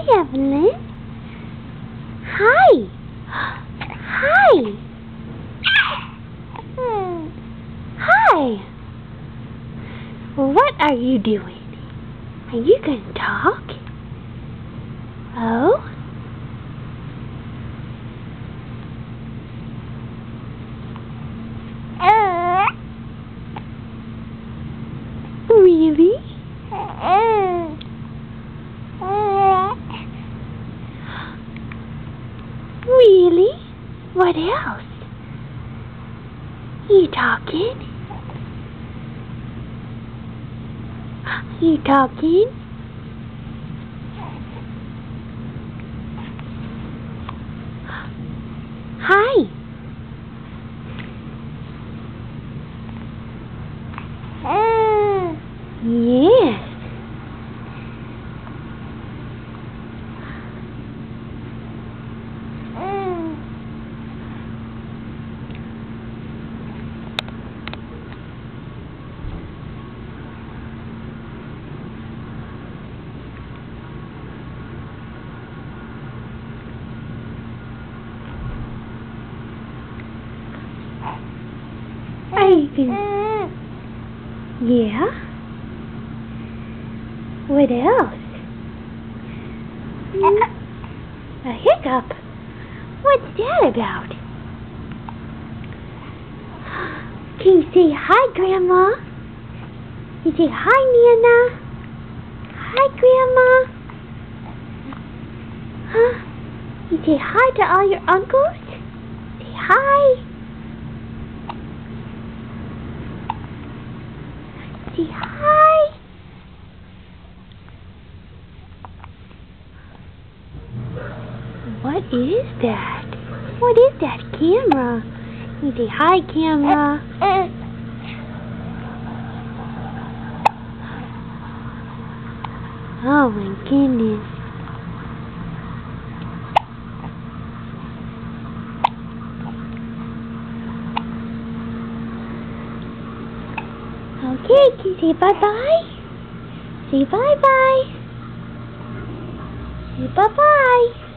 Hi, Evelyn. Hi. Hi. Hi. What are you doing? Are you going to talk? Oh? Really? Really? What else? You talking? You talking? Hi. Yes. Yeah? What else? A hiccup? What's that about? Can you say hi, Grandma? You say hi, Nana? Hi, Grandma? Huh? You say hi to all your uncles? Say hi. Say hi. What is that? What is that camera? You say hi, camera. Oh my goodness. Okay, can you say bye-bye? Say bye-bye. Say bye-bye.